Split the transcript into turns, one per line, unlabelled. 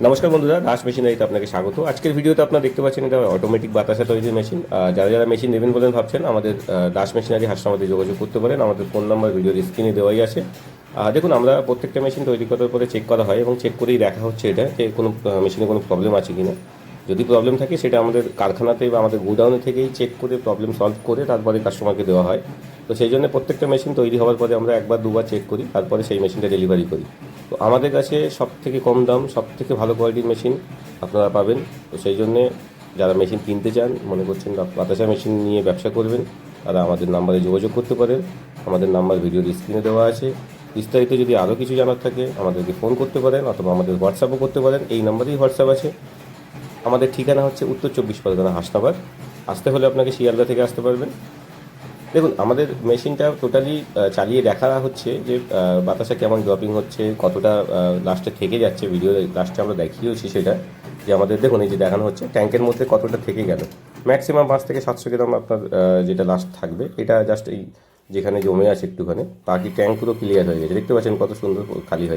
নমস্কার বন্ধুরা, দাস মেশিনারিতে আপনাকে স্বাগত। আজকের ভিডিওতে আপনারা দেখতে পাচ্ছেন এটা অটোমেটিক বাতাসা তৈরির মেশিন। যারা যারা মেশিন নেবেন বলেন ভাবছেন, আমাদের দাস মেশিনারি হাসনাবাদে যোগাযোগ করতে পারেন। আমাদের ফোন নাম্বার ভিডিওর স্ক্রিনে দেওয়াই আছে। দেখুন, আমরা প্রত্যেকটা মেশিন তৈরি করার পরে চেক করা হয় এবং চেক করেই দেখা হচ্ছে এটা যে কোনো মেশিনে কোনো প্রবলেম আছে কি না। যদি প্রবলেম থাকে সেটা আমাদের কারখানাতে বা আমাদের গোডাউনে থেকেই চেক করে প্রবলেম সলভ করে তারপরে কাস্টমারকে দেওয়া হয়। তো সেই জন্য প্রত্যেকটা মেশিন তৈরি হওয়ার পরে আমরা একবার দুবার চেক করি, তারপরে সেই মেশিনটা ডেলিভারি করি। তো আমাদের কাছে সব থেকে কম দাম, সব থেকে ভালো কোয়ালিটির মেশিন আপনারা পাবেন। তো সেই জন্যে যারা মেশিন কিনতে চান, মনে করছেন বাতাসা মেশিন নিয়ে ব্যবসা করবেন, তারা আমাদের নাম্বারে যোগাযোগ করতে পারেন। আমাদের নাম্বার ভিডিওর স্ক্রিনে দেওয়া আছে। বিস্তারিত যদি আরও কিছু জানার থাকে আমাদেরকে ফোন করতে পারেন অথবা আমাদের হোয়াটসঅ্যাপও করতে পারেন। এই নাম্বারেই হোয়াটসঅ্যাপ আছে। আমাদের ঠিকানা হচ্ছে উত্তর 24 পরগনা, হাসনাবাদ। আসতে হলে আপনাকে শিয়ালদা থেকে আসতে পারবেন। দেখুন, আমাদের মেশিনটা টোটালি চালিয়ে দেখা হচ্ছে যে বাতাসা কেমন ড্রপিং হচ্ছে, কতটা লাস্টে থেকে যাচ্ছে। ভিডিও লাস্টে আমরা দেখিয়েছি সেটা, যে আমাদের দেখুন এই যে দেখানো হচ্ছে ট্যাঙ্কের মধ্যে কতটা থেকে গেল। ম্যাক্সিমাম 5 থেকে 700 গ্রাম আপনার যেটা লাস্ট থাকবে, এটা জাস্ট এই যেখানে জমে আছে একটুখানি, বাকি ট্যাঙ্ক পুরো ক্লিয়ার হয়ে গেছে। দেখতে পাচ্ছেন কত সুন্দর খালি হয়ে